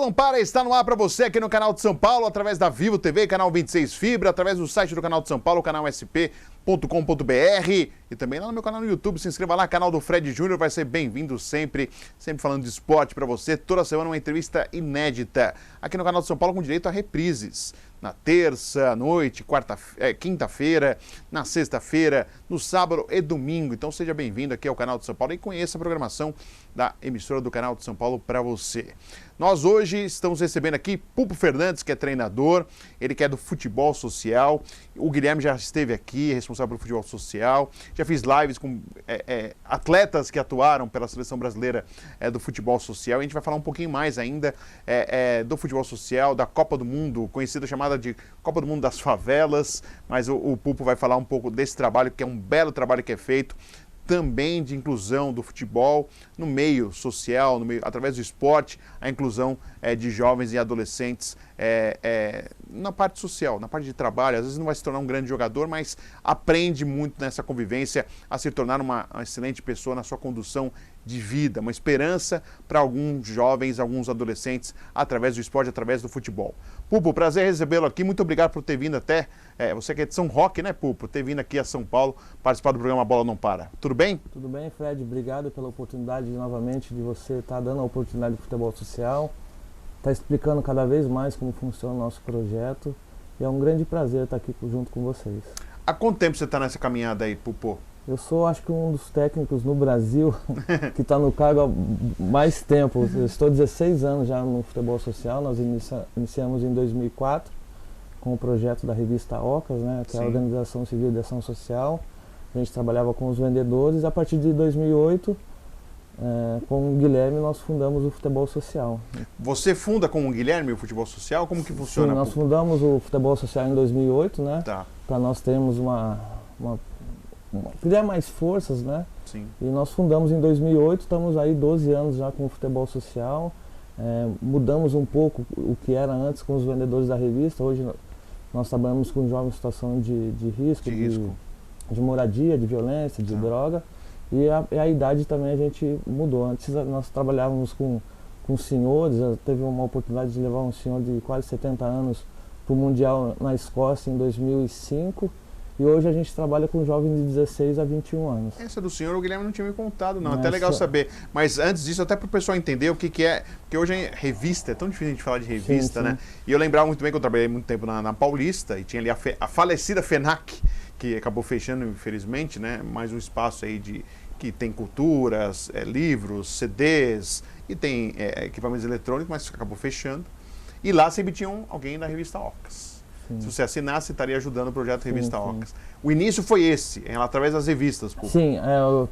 Não Para está no ar para você aqui no canal de São Paulo, através da Vivo TV, canal 26 Fibra, através do site do canal de São Paulo, canal sp.com.br e também lá no meu canal no YouTube. Se inscreva lá, canal do Fred Júnior, vai ser bem-vindo sempre falando de esporte para você. Toda semana uma entrevista inédita aqui no canal de São Paulo com direito a reprises. Na terça, noite, quinta-feira, na sexta-feira, no sábado e domingo. Então seja bem-vindo aqui ao canal de São Paulo e conheça a programação da emissora do canal de São Paulo para você. Nós hoje estamos recebendo aqui Pupo Fernandes, que é treinador, ele que é do futebol social. O Guilherme já esteve aqui, responsável pelo futebol social. Já fiz lives com atletas que atuaram pela seleção brasileira do futebol social. E a gente vai falar um pouquinho mais ainda do futebol social, da Copa do Mundo, conhecida chamada de Copa do Mundo das Favelas. Mas o Pupo vai falar um pouco desse trabalho, que é um belo trabalho que é feito também de inclusão do futebol no meio social, através do esporte, a inclusão de jovens e adolescentes na parte social, na parte de trabalho. Às vezes não vai se tornar um grande jogador, mas aprende muito nessa convivência a se tornar uma excelente pessoa na sua condução de vida, uma esperança para alguns jovens, alguns adolescentes, através do esporte, através do futebol. Pupo, prazer recebê-lo aqui, muito obrigado por ter vindo até, você que é de São Roque, né, Pupo, ter vindo aqui a São Paulo, participar do programa Bola Não Para. Tudo bem? Tudo bem, Fred, obrigado pela oportunidade novamente de você estar dando a oportunidade do futebol social, estar explicando cada vez mais como funciona o nosso projeto, e é um grande prazer estar aqui junto com vocês. Há quanto tempo você está nessa caminhada aí, Pupo? Eu sou, acho que, um dos técnicos no Brasil que está no cargo há mais tempo. Eu estou 16 anos já no futebol social. Nós iniciamos em 2004 com o projeto da revista OCAS, né, que é a Organização Civil de Ação Social. A gente trabalhava com os vendedores. A partir de 2008, com o Guilherme, nós fundamos o futebol social. Você funda com o Guilherme o futebol social? Como que funciona? Sim, nós fundamos o futebol social em 2008, né, para nós termos criar mais forças, né? Sim. E nós fundamos em 2008, estamos aí 12 anos já com o futebol social. Mudamos um pouco o que era antes com os vendedores da revista. Hoje nós trabalhamos com jovens em situação de risco, de moradia, de violência, de droga. E a idade também a gente mudou. Antes nós trabalhávamos com senhores. Teve uma oportunidade de levar um senhor de quase 70 anos para o Mundial na Escócia em 2005. E hoje a gente trabalha com jovens de 16 a 21 anos. Essa do senhor, o Guilherme não tinha me contado, não. Até legal saber. Mas antes disso, até para o pessoal entender o que é. Porque hoje é revista, é tão difícil a gente falar de revista, sim, né? E eu lembrava muito bem que eu trabalhei muito tempo na Paulista e tinha ali a falecida FENAC, que acabou fechando, infelizmente, né? Mais um espaço aí que tem culturas, livros, CDs e tem equipamentos eletrônicos, mas acabou fechando. E lá sempre tinha alguém da revista OCAS. Sim. Se você assinasse, estaria ajudando o projeto Revista OCAS. O início foi esse, através das revistas. Pô. Sim,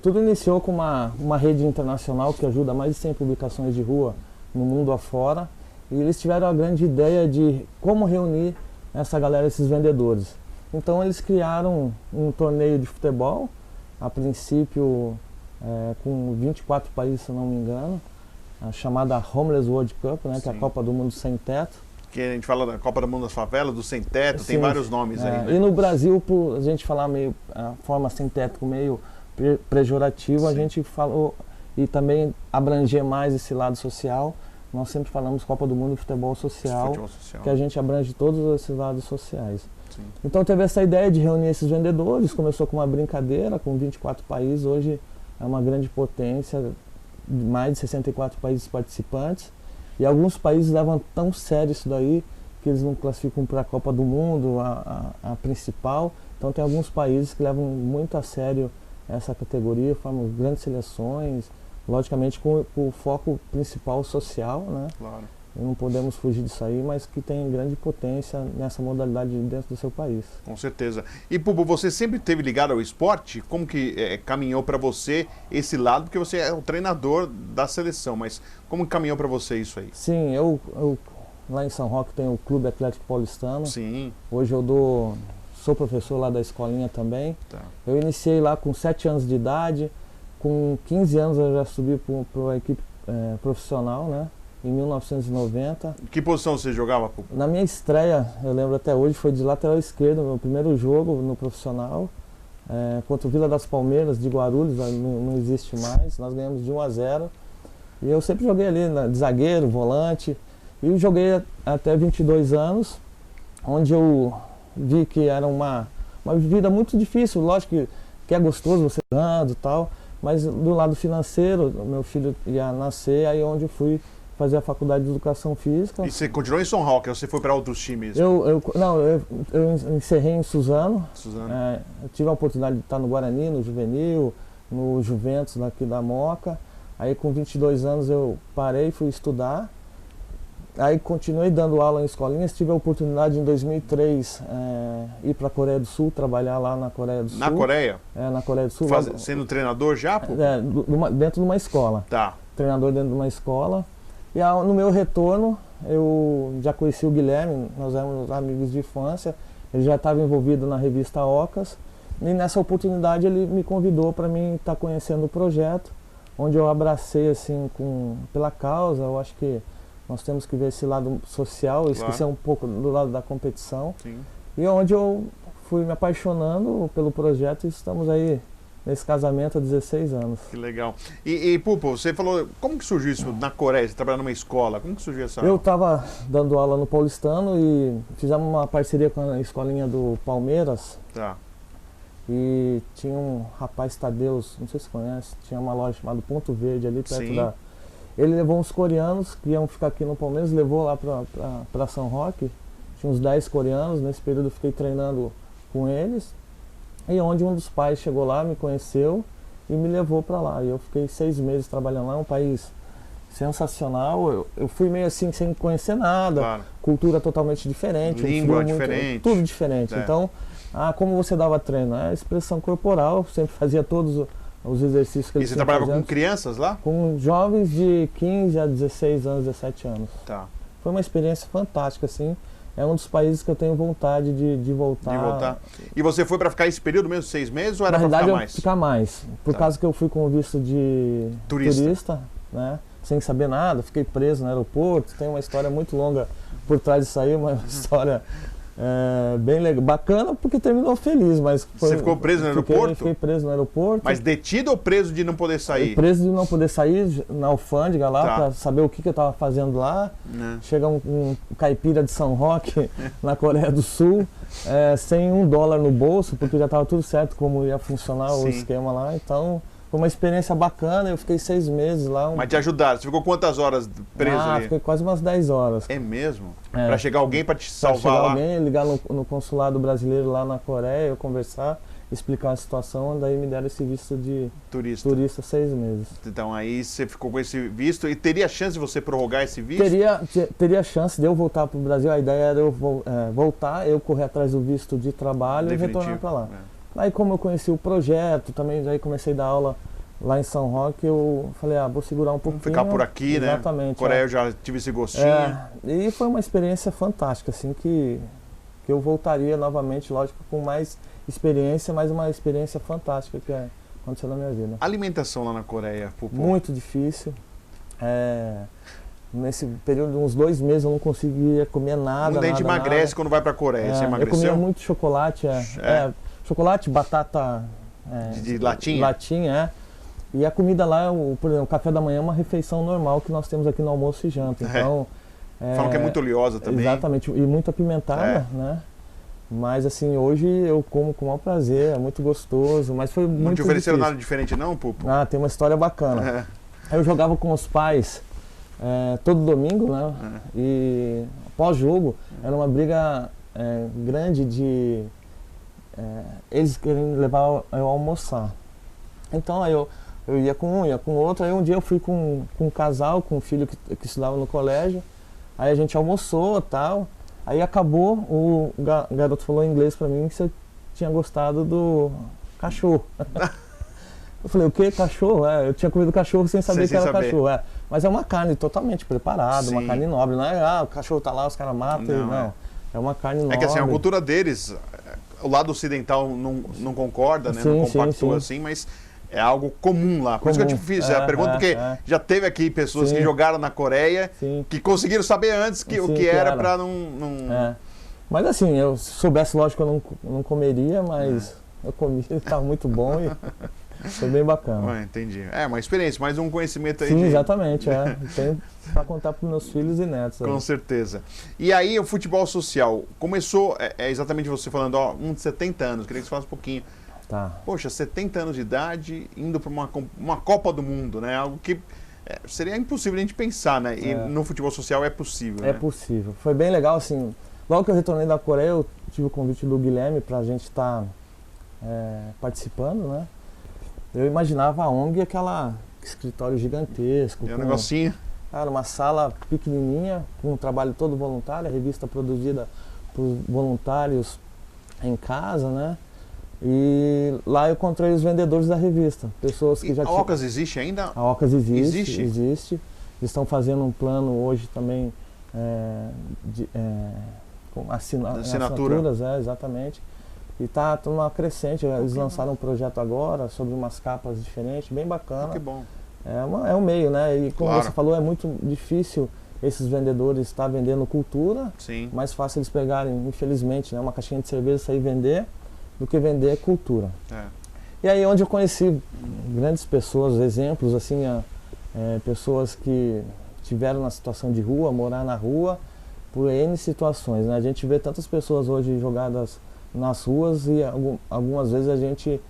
tudo iniciou com uma rede internacional que ajuda mais de 100 publicações de rua no mundo afora. E eles tiveram a grande ideia de como reunir essa galera, esses vendedores. Então eles criaram um torneio de futebol, a princípio com 24 países, se não me engano, a chamada Homeless World Cup, né, que é a Copa do Mundo Sem Teto. Que a gente fala da Copa do Mundo das Favelas, do Sem Teto, tem vários nomes aí, né? E no Brasil, por a gente falar meio a forma sem teto, meio pejorativa, a gente falou, e também abranger mais esse lado social, nós sempre falamos Copa do Mundo Futebol Social, que a gente abrange todos esses lados sociais. Sim. Então teve essa ideia de reunir esses vendedores, começou com uma brincadeira, com 24 países, hoje é uma grande potência, mais de 64 países participantes. E alguns países levam tão sério isso daí que eles não classificam para a Copa do Mundo, a principal. Então tem alguns países que levam muito a sério essa categoria, formam grandes seleções, logicamente com o foco principal social, né? Claro. E não podemos fugir disso aí, mas que tem grande potência nessa modalidade dentro do seu país. Com certeza. E Pupo, você sempre esteve ligado ao esporte? Como que caminhou para você esse lado? Porque você é o treinador da seleção, mas como caminhou para você isso aí? Sim, eu lá em São Roque tenho o Clube Atlético Paulistano. Sim. Hoje sou professor lá da escolinha também. Tá. Eu iniciei lá com 7 anos de idade, com 15 anos eu já subi para a equipe profissional, né? Em 1990. Que posição você jogava, Pupo? Na minha estreia, eu lembro até hoje, foi de lateral esquerdo, meu primeiro jogo no profissional, contra o Vila das Palmeiras de Guarulhos, não existe mais, nós ganhamos de 1-0. E eu sempre joguei ali de zagueiro, volante, E joguei até 22 anos, onde eu vi que era uma vida muito difícil. Lógico que é gostoso você jogando e tal, mas do lado financeiro, meu filho ia nascer, aí onde eu fui fazer a faculdade de Educação Física. E você continuou em São Roque ou você foi para outros times? Eu encerrei em Suzano. Suzano. Eu tive a oportunidade de estar no Guarani, no Juvenil, no Juventus daqui da Moca. Aí com 22 anos eu parei e fui estudar. Aí continuei dando aula em escolinhas. Tive a oportunidade em 2003 ir para a Coreia do Sul, trabalhar lá na Coreia do Sul. Na Coreia? Na Coreia do Sul. Sendo treinador já? Dentro de uma escola. Tá. Treinador dentro de uma escola. E no meu retorno, eu já conheci o Guilherme, nós éramos amigos de infância. Ele já estava envolvido na revista Ocas. E nessa oportunidade ele me convidou para mim estar conhecendo o projeto, onde eu abracei assim pela causa. Eu acho que nós temos que ver esse lado social, esquecer um pouco do lado da competição. Sim. E onde eu fui me apaixonando pelo projeto e estamos aí nesse casamento há 16 anos. Que legal. E Pupo, você falou, como que surgiu isso na Coreia? Você trabalhava numa escola, como que surgiu essa... Eu estava dando aula no Paulistano e fizemos uma parceria com a escolinha do Palmeiras. Tá. E tinha um rapaz, Tadeus, não sei se você conhece, tinha uma loja chamada Ponto Verde ali perto Sim. da... Ele levou uns coreanos que iam ficar aqui no Palmeiras, levou lá para São Roque. Tinha uns 10 coreanos, nesse período eu fiquei treinando com eles. E onde um dos pais chegou lá, me conheceu e me levou para lá. E eu fiquei 6 meses trabalhando lá, um país sensacional. Eu fui meio assim, sem conhecer nada, Claro. Cultura totalmente diferente. Língua diferente. Tudo diferente. É. Então, como você dava treino? A expressão corporal, sempre fazia todos os exercícios que E eles você tinham trabalhava fazendo. com crianças lá? Com jovens de 15 a 16 anos, 17 anos. Tá. Foi uma experiência fantástica, assim. É um dos países que eu tenho vontade de voltar. De voltar. E você foi para ficar esse período mesmo, 6 meses, ou era Na para realidade, ficar mais? ficar mais. Por Tá. causa que eu fui com visto de turista, né? Sem saber nada, fiquei preso no aeroporto. Tem uma história muito longa por trás disso aí, uma história bem legal, bacana, porque terminou feliz, mas Você ficou preso no aeroporto? Fiquei preso no aeroporto. Mas detido ou preso de não poder sair? Preso de não poder sair na alfândega lá, Tá. para saber o que eu estava fazendo lá. Né. Chega um caipira de São Roque, na Coreia do Sul, sem $1 no bolso, porque já estava tudo certo como ia funcionar o Sim. esquema lá. Então, foi uma experiência bacana. Eu fiquei 6 meses lá. Mas te ajudaram? Você ficou quantas horas preso ali? Fiquei quase umas 10 horas. É mesmo? É. Para chegar alguém para te Pra salvar chegar lá? alguém, ligar no consulado brasileiro lá na Coreia, eu conversar, explicar a situação, daí me deram esse visto de turista 6 meses. Então aí você ficou com esse visto e teria chance de você prorrogar esse visto? Teria chance de eu voltar para o Brasil. A ideia era eu voltar, eu correr atrás do visto de trabalho Definitivo. e retornar para lá. É. Aí como eu conheci o projeto, também daí comecei a dar aula lá em São Roque, eu falei, vou segurar um pouquinho. Vamos ficar por aqui, Exatamente, né? Coreia eu já tive esse gostinho. E foi uma experiência fantástica, assim, que eu voltaria novamente, lógico, com mais experiência, mas uma experiência fantástica que aconteceu na minha vida. Alimentação lá na Coreia, Pupo? Muito difícil. Nesse período de uns 2 meses eu não conseguia comer nada. Muita gente emagrece quando vai pra Coreia. Você Eu emagreceu? comia muito chocolate. Chocolate, batata de latinha? Latinha, E a comida lá, por exemplo, o café da manhã é uma refeição normal que nós temos aqui no almoço e janta. Então, falam que é muito oleosa também. Exatamente, e muito apimentada, né? Mas assim, hoje eu como com o maior prazer, é muito gostoso, mas foi muito Não te ofereceram difícil. nada diferente não, Pupo? Tem uma história bacana. Eu jogava com os pais todo domingo, né? E pós-jogo era uma briga grande de eles querem levar eu a almoçar. Então aí eu ia com um, ia com outro. Aí um dia eu fui com um casal, com um filho que estudava no colégio. Aí a gente almoçou e tal. Aí acabou, o garoto falou em inglês pra mim que você tinha gostado do cachorro. Eu falei, o que? Cachorro? Eu tinha comido cachorro sem saber que era cachorro. Mas é uma carne totalmente preparada, uma carne nobre. Não é, o cachorro tá lá, os caras matam. Não. É uma carne nobre. É que assim, a cultura deles, o lado ocidental não concorda, né? Não compactua assim, mas é algo comum lá. Por isso que eu te fiz a pergunta, porque já teve aqui pessoas que jogaram na Coreia, que conseguiram saber antes o que era para não... Mas assim, se soubesse, lógico, eu não comeria, mas eu comi, estava muito bom. Foi bem bacana. Entendi. É uma experiência, mais um conhecimento aí. Sim, exatamente. Tem para contar para meus filhos e netos. Com certeza. E aí, o futebol social começou, exatamente você falando, de 70 anos, queria que você falasse um pouquinho. Tá. Poxa, 70 anos de idade, indo para uma Copa do Mundo, né? Algo que seria impossível a gente pensar, né? E no futebol social é possível, né? É possível. Foi bem legal, assim, logo que eu retornei da Coreia, eu tive o convite do Guilherme para a gente estar participando, né? Eu imaginava a ONG aquela escritório gigantesco. É um negocinho. Cara, uma sala pequenininha, com um trabalho todo voluntário, a revista produzida por voluntários em casa, né? E lá eu encontrei os vendedores da revista, pessoas que já tinham... A Ocas existe ainda? A Ocas existe. Eles estão fazendo um plano hoje também com assinaturas, exatamente. E tá numa crescente, eles lançaram um projeto agora sobre umas capas diferentes, bem bacana. Que bom. É um meio, né? E como Claro. você falou, é muito difícil esses vendedores estar vendendo cultura. Sim. Mais fácil eles pegarem, infelizmente, né, uma caixinha de cerveja e sair vender do que vender cultura. E aí onde eu conheci grandes pessoas, exemplos, assim, pessoas que tiveram na situação de rua, morar na rua, por N situações, né? A gente vê tantas pessoas hoje jogadas nas ruas e algumas vezes a gente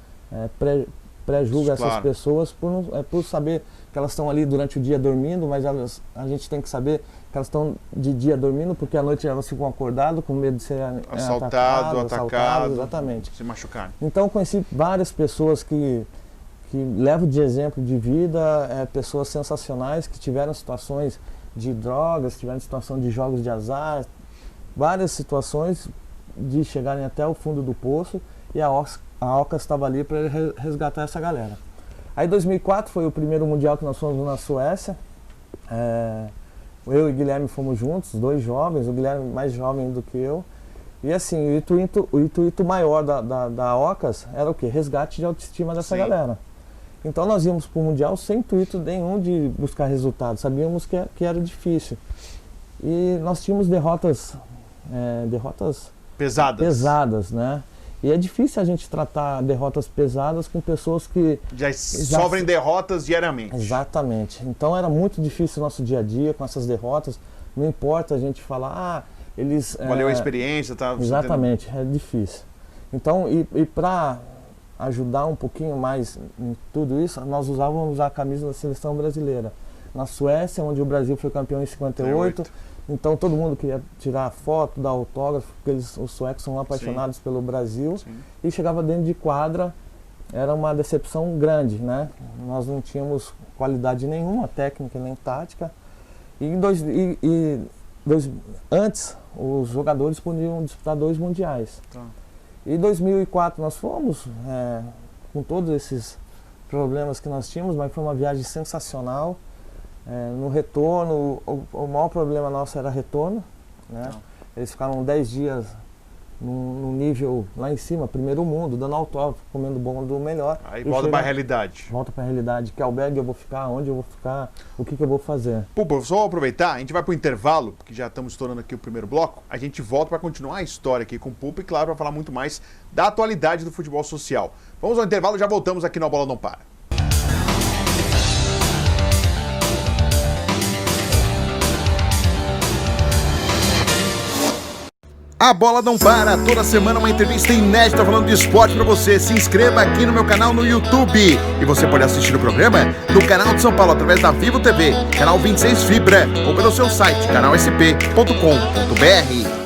pré-julga essas pessoas por saber que elas estão ali durante o dia dormindo, mas a gente tem que saber que elas estão de dia dormindo porque à noite elas ficam acordadas com medo de ser atacado, exatamente. Se machucar. Então eu conheci várias pessoas que levo de exemplo de vida, pessoas sensacionais que tiveram situações de drogas, tiveram situação de jogos de azar, várias situações de chegarem até o fundo do poço e a Ocas estava ali para resgatar essa galera. Aí 2004 foi o primeiro mundial que nós fomos na Suécia. Eu e o Guilherme fomos juntos, dois jovens, o Guilherme mais jovem do que eu. E assim, o intuito maior da Ocas era o quê? Resgate de autoestima dessa galera. Então nós íamos para o Mundial sem intuito nenhum de buscar resultados, sabíamos que era difícil. E nós tínhamos derrotas pesadas, né? E é difícil a gente tratar derrotas pesadas com pessoas que... Já sofrem derrotas diariamente. Exatamente. Então era muito difícil o nosso dia a dia com essas derrotas. Não importa a gente falar, eles... Valeu a experiência, tá? Exatamente, é difícil. Então, e para ajudar um pouquinho mais em tudo isso, nós usávamos a camisa da seleção brasileira. Na Suécia, onde o Brasil foi campeão em 58, então todo mundo queria tirar foto, dar autógrafo, porque os suecos são apaixonados pelo Brasil. E chegava dentro de quadra, era uma decepção grande, né? Nós não tínhamos qualidade nenhuma, técnica nem tática. Antes, os jogadores podiam disputar 2 mundiais. E em 2004 nós fomos, com todos esses problemas que nós tínhamos, mas foi uma viagem sensacional. No retorno, o maior problema nosso era retorno, né? Eles ficaram 10 dias num nível lá em cima, primeiro mundo, dando autógrafo, comendo bom do melhor. Aí volta para a realidade. Volta para a realidade. Que albergue eu vou ficar, onde eu vou ficar, o que eu vou fazer. Pô, só aproveitar, a gente vai para o intervalo, porque já estamos estourando aqui o primeiro bloco. A gente volta para continuar a história aqui com o Pupo e, claro, para falar muito mais da atualidade do futebol social. Vamos ao intervalo, já voltamos aqui no A Bola Não Para. A Bola Não Para, toda semana uma entrevista inédita falando de esporte pra você. Se inscreva aqui no meu canal no YouTube. E você pode assistir o programa no canal de São Paulo, através da Vivo TV, canal 26 Fibra, ou pelo seu site, canalsp.com.br.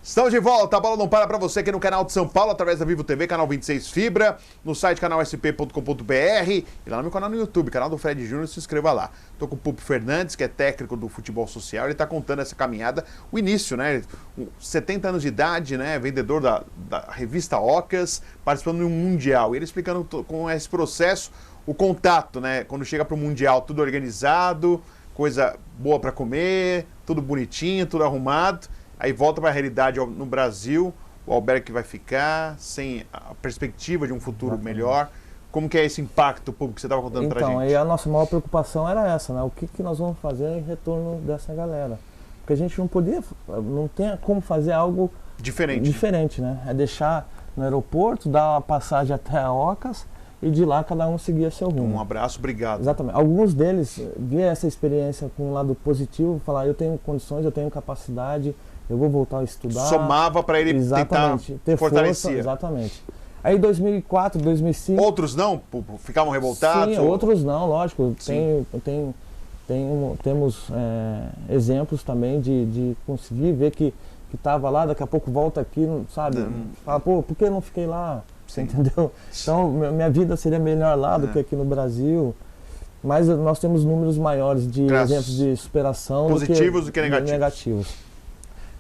Estamos de volta, a Bola Não Para para você aqui no canal de São Paulo, através da Vivo TV, canal 26 Fibra, no site canalsp.com.br e lá no meu canal no YouTube, canal do Fred Júnior, se inscreva lá. Estou com o Pupo Fernandes, que é técnico do futebol social, ele está contando essa caminhada, o início, né? 70 anos de idade, né? Vendedor da revista Ocas, participando de um Mundial. E ele explicando com esse processo, o contato, né? Quando chega para o Mundial, tudo organizado, coisa boa para comer, tudo bonitinho, tudo arrumado. Aí volta para a realidade no Brasil, o albergue que vai ficar, sem a perspectiva de um futuro melhor. Como que é esse impacto público que você estava contando para a gente? Então, aí a nossa maior preocupação era essa, né? O que nós vamos fazer em retorno dessa galera? Porque a gente não tem como fazer algo diferente, né? É deixar no aeroporto, dar uma passagem até a Ocas e de lá cada um seguia seu rumo. Um abraço, obrigado. Exatamente. Alguns deles vê essa experiência com um lado positivo, falar, eu tenho condições, eu tenho capacidade, eu vou voltar a estudar. Somava para ele tentar ter fortalecer. Força, exatamente. Aí 2004, 2005... Outros não? Ficavam revoltados? Sim, outros não, lógico. Temos exemplos também de conseguir ver que estava lá, daqui a pouco volta aqui, sabe? Fala, pô, por que eu não fiquei lá? Você entendeu? Então, minha vida seria melhor lá do que aqui no Brasil. Mas nós temos números maiores de exemplos de superação positivos do que negativos.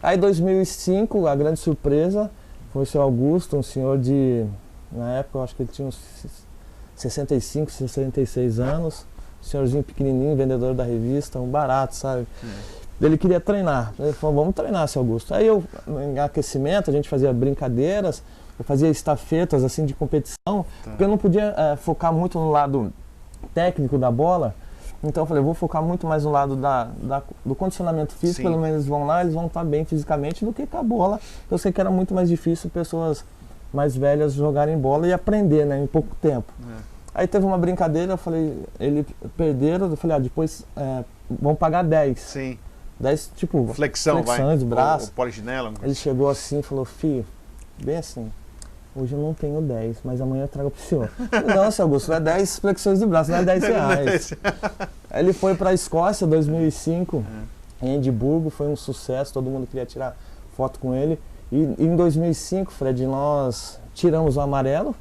Aí 2005, a grande surpresa foi o seu Augusto, um senhor na época eu acho que ele tinha uns 65, 66 anos, senhorzinho pequenininho, vendedor da revista, um barato, sabe? Ele queria treinar, ele falou, vamos treinar, seu Augusto. Aí em aquecimento, a gente fazia brincadeiras, eu fazia estafetas assim de competição, porque eu não podia focar muito no lado técnico da bola. Então eu falei, vou focar muito mais no lado do condicionamento físico, pelo menos vão lá, eles vão estar bem fisicamente do que com a bola. Eu sei que era muito mais difícil pessoas mais velhas jogarem bola e aprender, né, em pouco tempo. Aí teve uma brincadeira, eu falei, eles perderam, eu falei, depois vão pagar 10. Sim. 10, tipo, flexões de braço. O polichinelo. Ele chegou assim e falou, filho, bem assim, hoje eu não tenho 10, mas amanhã eu trago pro senhor. Não, seu Augusto, é 10 flexões de braço, não é 10 reais. Aí ele foi para a Escócia em 2005, em Edimburgo, foi um sucesso, todo mundo queria tirar foto com ele. E em 2005, Fred, nós tiramos o amarelo,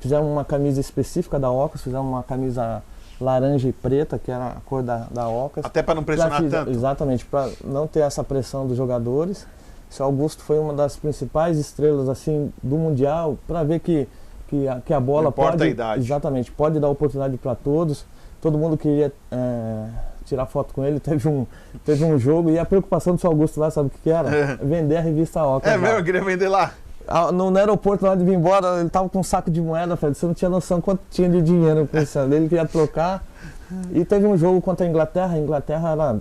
fizemos uma camisa específica da Ocas, fizemos uma camisa laranja e preta, que era a cor da Ocas. Até para não pressionar tanto. Exatamente, para não ter essa pressão dos jogadores. O Augusto foi uma das principais estrelas assim do Mundial, para ver que a bola não importa pode, a idade. Exatamente, pode dar oportunidade para todos. Todo mundo queria tirar foto com ele. Teve um jogo e a preocupação do seu Augusto lá, sabe o que era? Vender a revista Ocas. É mesmo, eu queria vender lá. No aeroporto, na hora de vir embora, ele tava com um saco de moeda, Fred. Você não tinha noção quanto tinha de dinheiro pensando. Ele queria trocar. E teve um jogo contra a Inglaterra. A Inglaterra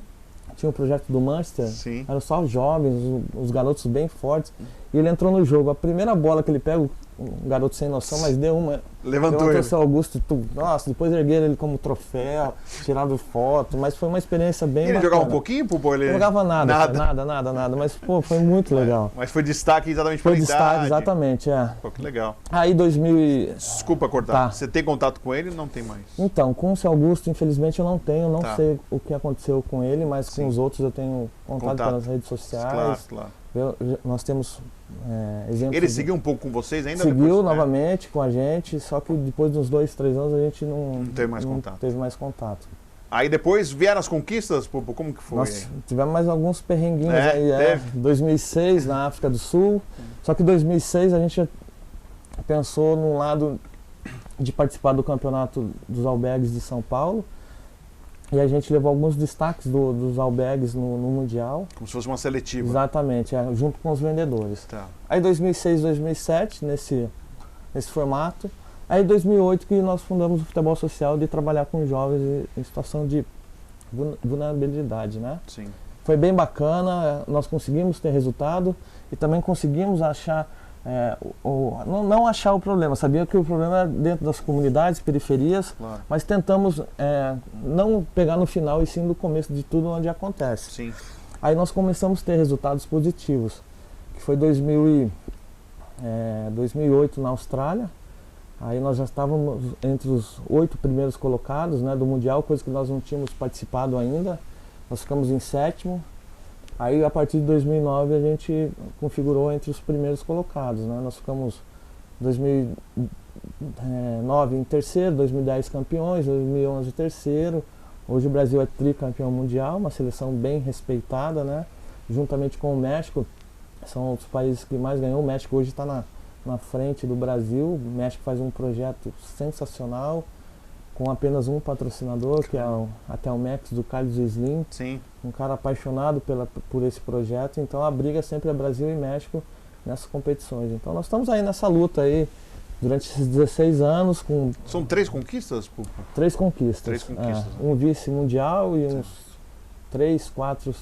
tinha um projeto do Manchester. Eram só os jovens, os garotos bem fortes. E ele entrou no jogo. A primeira bola que ele pega, um garoto sem noção, mas deu uma. Levantou ele. O seu Augusto, nossa, depois ergueram ele como troféu, tiraram foto, mas foi uma experiência bem bacana. Ele jogava um pouquinho, Pupô? Ele não jogava nada, mas pô, foi muito legal. Mas foi destaque exatamente pela idade. Foi destaque, exatamente, Pô, que legal. Aí 2000 Desculpa cortar, você tem contato com ele ou não tem mais? Então, com o seu Augusto, infelizmente eu não tenho, não sei o que aconteceu com ele, mas com os outros eu tenho contato pelas redes sociais. Claro. Nós temos exemplos. Ele seguiu um pouco com vocês ainda? Seguiu novamente com a gente, só que depois de uns 2, 3 anos a gente não teve mais contato. Aí depois vieram as conquistas, Pupo, como que foi? Nós tivemos mais alguns perrenguinhos aí. 2006 na África do Sul, só que em 2006 a gente pensou num lado de participar do campeonato dos albergues de São Paulo. E a gente levou alguns destaques dos albergues no Mundial. Como se fosse uma seletiva. Exatamente, junto com os vendedores. Aí 2006, 2007, nesse formato. Aí 2008 que nós fundamos o Futebol Social de trabalhar com jovens em situação de vulnerabilidade, né? Sim. Foi bem bacana, nós conseguimos ter resultado e também conseguimos achar, não achar o problema, sabia que o problema era dentro das comunidades, periferias, mas tentamos não pegar no final e sim no começo de tudo onde acontece. Sim. Aí nós começamos a ter resultados positivos, que foi 2008 na Austrália. Aí nós já estávamos entre os 8 primeiros colocados, né, do Mundial, coisa que nós não tínhamos participado ainda. Nós ficamos em 7º. Aí a partir de 2009 a gente configurou entre os primeiros colocados, né? Nós ficamos 2009 em 3º, 2010 campeões, 2011 terceiro. Hoje o Brasil é tricampeão mundial, uma seleção bem respeitada, né? Juntamente com o México, são os países que mais ganhou. O México hoje está na frente do Brasil. O México faz um projeto sensacional, com apenas um patrocinador, que é a Telmex do Carlos Slim. Sim. Um cara apaixonado por esse projeto. Então a briga sempre é Brasil e México nessas competições. Então nós estamos aí nessa luta aí durante esses 16 anos. São 3 conquistas, Pupo? 3 conquistas. 3 conquistas. Um vice-mundial e uns 3, 4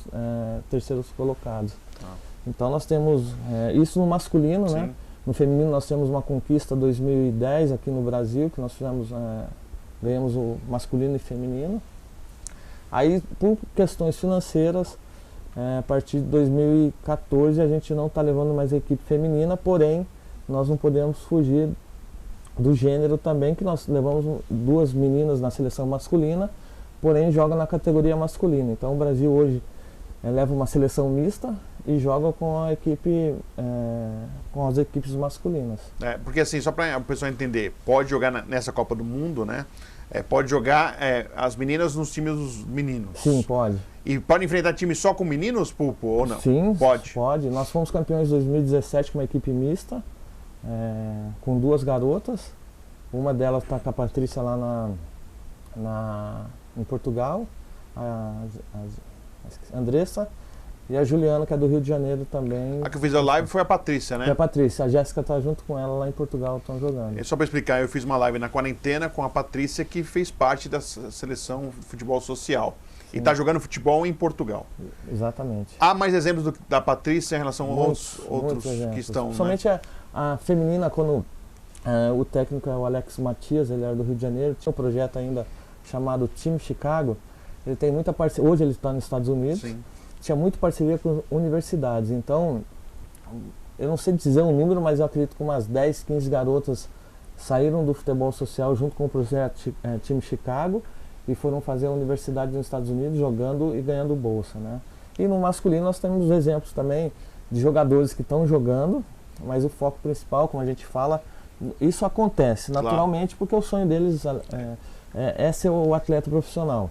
terceiros colocados. Então nós temos isso no masculino, né? No feminino nós temos uma conquista 2010 aqui no Brasil, que nós fizemos, ganhamos o masculino e feminino. Aí, por questões financeiras, a partir de 2014 a gente não está levando mais a equipe feminina, porém nós não podemos fugir do gênero também, que nós levamos 2 meninas na seleção masculina, porém joga na categoria masculina. Então o Brasil hoje leva uma seleção mista e joga com a equipe, com as equipes masculinas. Porque assim, só para o pessoal entender, pode jogar nessa Copa do Mundo, né? Pode jogar as meninas nos times dos meninos. Sim, pode. E pode enfrentar time só com meninos, Pulpo, ou não? Sim, pode. Nós fomos campeões em 2017 com uma equipe mista, com 2 garotas. Uma delas está com a Patrícia lá em Portugal, a Andressa, e a Juliana, que é do Rio de Janeiro também. A que eu fiz a live foi a Patrícia, né? Foi a Patrícia. A Jéssica está junto com ela lá em Portugal, estão jogando. Só para explicar, eu fiz uma live na quarentena com a Patrícia, que fez parte da seleção de futebol social. Sim. E está jogando futebol em Portugal. Exatamente. Há mais exemplos da Patrícia em relação a outros que estão... Principalmente a feminina, quando o técnico é o Alex Matias, ele era do Rio de Janeiro, tinha um projeto ainda chamado Time Chicago. Ele tem muita parceria, hoje ele está nos Estados Unidos. Sim. Tinha muita parceria com universidades, então eu não sei dizer um número, mas eu acredito que umas 10, 15 garotas saíram do futebol social junto com o projeto Time Chicago e foram fazer a universidade nos Estados Unidos jogando e ganhando bolsa, né? E no masculino nós temos exemplos também de jogadores que estão jogando, mas o foco principal, como a gente fala, isso acontece naturalmente, porque o sonho deles é ser o atleta profissional.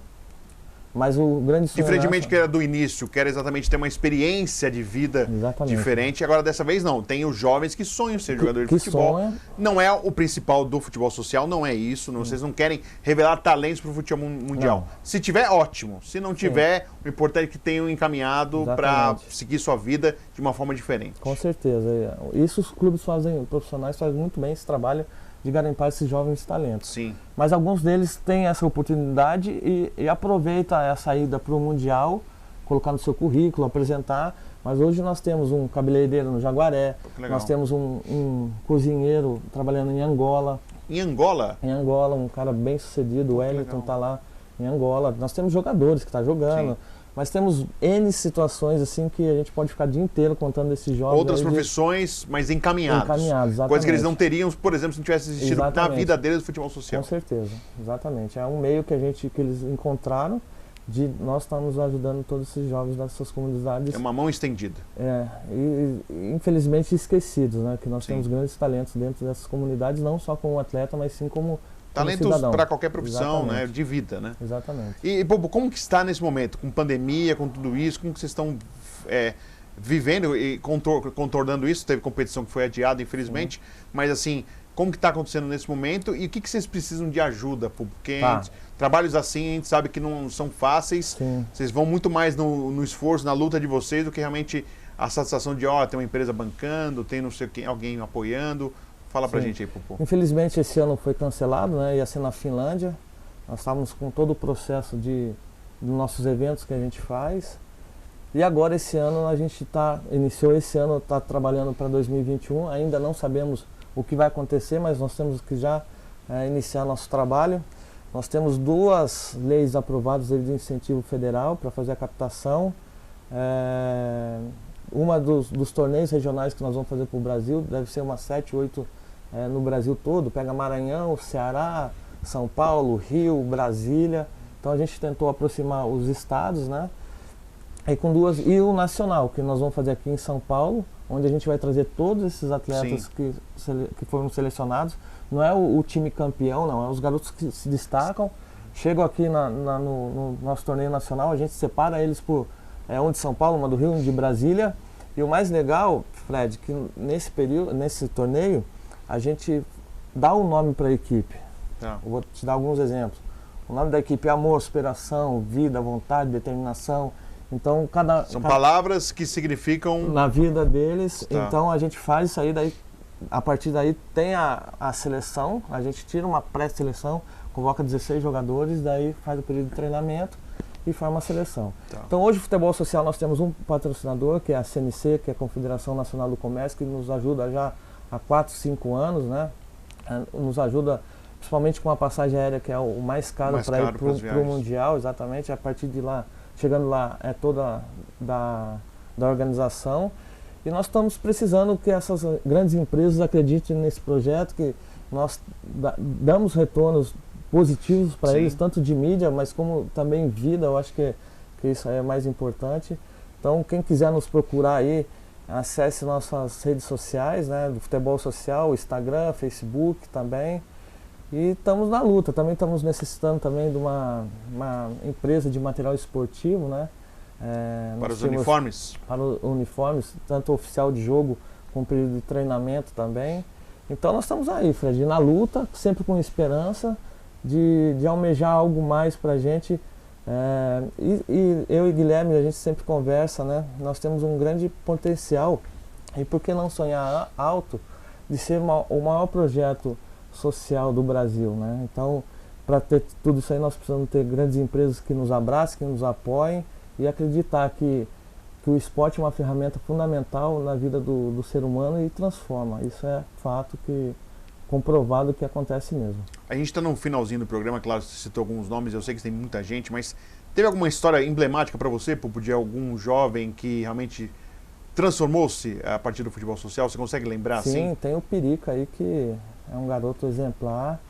Mas o grande sonho... Diferentemente que era do início, que era exatamente ter uma experiência de vida diferente. Agora, dessa vez, não. Tem os jovens que sonham ser jogadores de futebol. Não é o principal do futebol social, não é isso. Vocês não querem revelar talentos para o futebol mundial. Não. Se tiver, ótimo. Se não tiver, o importante é que tenham encaminhado para seguir sua vida de uma forma diferente. Com certeza. Isso os clubes fazem, profissionais fazem muito bem esse trabalho de garimpar esses jovens talentos. Sim. Mas alguns deles têm essa oportunidade e aproveita a saída para o Mundial, colocar no seu currículo, apresentar. Mas hoje nós temos um cabeleireiro no Jaguaré, nós temos um cozinheiro trabalhando em Angola. Em Angola? Em Angola, um cara bem sucedido, o Wellington está lá em Angola. Nós temos jogadores que estão jogando. Sim. Mas temos N situações assim que a gente pode ficar o dia inteiro contando desses jovens. Outras profissões, mas encaminados. Exatamente. Coisas que eles não teriam, por exemplo, se não tivesse existido na vida deles do futebol social. Com certeza, exatamente. É um meio que eles encontraram de nós estarmos ajudando todos esses jovens dessas comunidades. É uma mão estendida. E infelizmente esquecidos, né? Que nós temos grandes talentos dentro dessas comunidades, não só como atleta, mas sim como talentos para qualquer profissão, né, de vida, né? Exatamente. E Bobo, como que está nesse momento, com pandemia, com tudo isso, como que vocês estão vivendo e contornando isso? Teve competição que foi adiada, infelizmente, mas assim, como que está acontecendo nesse momento e o que vocês precisam de ajuda? Porque trabalhos assim a gente sabe que não são fáceis, vocês vão muito mais no esforço, na luta de vocês do que realmente a satisfação de, tem uma empresa bancando, tem não sei quem, alguém apoiando. Fala pra gente aí, Popô. Infelizmente esse ano foi cancelado, né? Ia ser na Finlândia. Nós estávamos com todo o processo dos nossos eventos que a gente faz. E agora esse ano a gente iniciou esse ano, está trabalhando para 2021. Ainda não sabemos o que vai acontecer, mas nós temos que já iniciar nosso trabalho. Nós temos 2 leis aprovadas de incentivo federal para fazer a captação. Uma dos torneios regionais que nós vamos fazer para o Brasil, deve ser umas 7, 8 no Brasil todo, pega Maranhão, Ceará, São Paulo, Rio, Brasília. Então a gente tentou aproximar os estados, né? E o nacional, que nós vamos fazer aqui em São Paulo, onde a gente vai trazer todos esses atletas que foram selecionados. Não é o time campeão, não, é os garotos que se destacam. Chegam aqui no nosso torneio nacional, a gente separa eles por um de São Paulo, uma do Rio, um de Brasília. E o mais legal, Fred, que nesse torneio, a gente dá um nome para a equipe. Eu vou te dar alguns exemplos. O nome da equipe é amor, superação, vida, vontade, determinação. Então, São palavras que significam... Na vida deles. Então, a gente faz isso aí, daí, a partir daí tem a seleção, a gente tira uma pré-seleção, convoca 16 jogadores, daí faz o período de treinamento. e forma a seleção. Tá. Então hoje o futebol social nós temos um patrocinador, que é a CNC, que é a Confederação Nacional do Comércio, que nos ajuda já há 4, 5 anos, né? Nos ajuda principalmente com a passagem aérea, que é o mais caro para ir para o Mundial, exatamente. A partir de lá, chegando lá, é toda da organização. E nós estamos precisando que essas grandes empresas acreditem nesse projeto, que nós damos retornos positivos para eles, tanto de mídia, mas como também vida. Eu acho que isso aí é mais importante. Então, quem quiser nos procurar aí, acesse nossas redes sociais, né, do Futebol Social, Instagram, Facebook também. E estamos na luta, também estamos necessitando também de uma empresa de material esportivo, né? Para os uniformes? Para os uniformes, tanto oficial de jogo como período de treinamento também. Então nós estamos aí, Fred, na luta, sempre com esperança de almejar algo mais para a gente. E eu e Guilherme, a gente sempre conversa, né? Nós temos um grande potencial, e por que não sonhar alto, de ser o maior projeto social do Brasil, né? Então, para ter tudo isso aí, nós precisamos ter grandes empresas que nos abracem, que nos apoiem e acreditar que o esporte é uma ferramenta fundamental na vida do ser humano e transforma. Isso é fato comprovado que acontece mesmo. A gente está no finalzinho do programa, claro, você citou alguns nomes, eu sei que tem muita gente, mas teve alguma história emblemática para você, Pupo, de algum jovem que realmente transformou-se a partir do futebol social? Você consegue lembrar assim? Sim, tem o Pirica aí, que é um garoto exemplar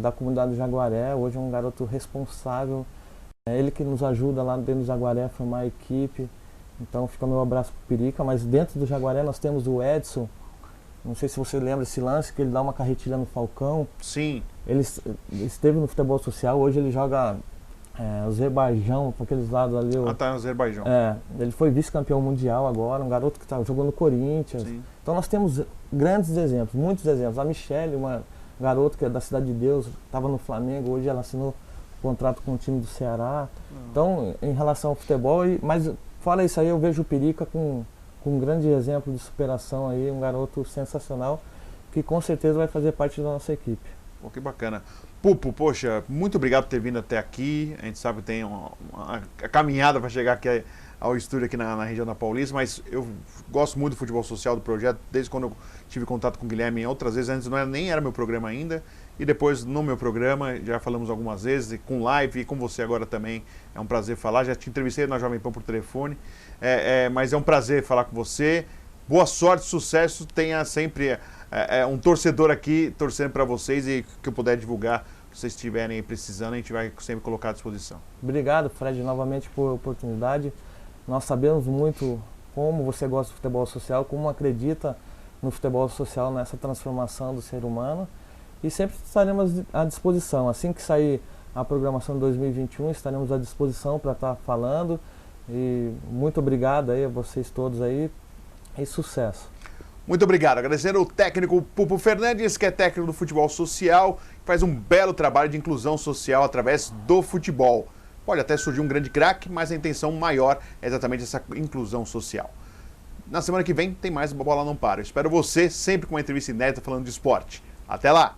da comunidade do Jaguaré, hoje é um garoto responsável. É ele que nos ajuda lá dentro do Jaguaré a formar a equipe. Então fica meu abraço pro Pirica, mas dentro do Jaguaré nós temos o Edson. Não sei se você lembra esse lance, que ele dá uma carretilha no Falcão. Sim. Ele esteve no futebol social, hoje ele joga Azerbaijão, para aqueles lados ali. Tá no Azerbaijão. Ele foi vice-campeão mundial agora, um garoto que jogou no Corinthians. Sim. Então nós temos grandes exemplos, muitos exemplos. A Michelle, uma garota que é da Cidade de Deus, estava no Flamengo, hoje ela assinou contrato com o time do Ceará. Então, em relação ao futebol, mas fora isso aí, eu vejo o Pirica com um grande exemplo de superação aí, um garoto sensacional, que com certeza vai fazer parte da nossa equipe. Pô, que bacana. Pupo, poxa, muito obrigado por ter vindo até aqui. A gente sabe que tem uma caminhada para chegar aqui ao estúdio aqui na região da Paulista, mas eu gosto muito do futebol social, do projeto, desde quando eu tive contato com o Guilherme outras vezes, antes nem era meu programa ainda, e depois no meu programa, já falamos algumas vezes, e com live, e com você agora também, é um prazer falar. Já te entrevistei na Jovem Pan por telefone, mas é um prazer falar com você. Boa sorte, sucesso, tenha sempre um torcedor aqui torcendo para vocês, e que eu puder divulgar, se vocês estiverem precisando, a gente vai sempre colocar à disposição. Obrigado, Fred, novamente por a oportunidade. Nós sabemos muito como você gosta do futebol social, como acredita no futebol social, nessa transformação do ser humano, e sempre estaremos à disposição. Assim que sair a programação de 2021, estaremos à disposição para estar falando, e muito obrigado aí a vocês todos aí, e sucesso. Muito obrigado. Agradecendo o técnico Pupo Fernandes, que é técnico do futebol social, faz um belo trabalho de inclusão social através do futebol. Pode até surgir um grande craque, mas a intenção maior é exatamente essa inclusão social. Na semana que vem tem mais Bola Não Para. Eu espero você sempre com uma entrevista inédita falando de esporte. Até lá!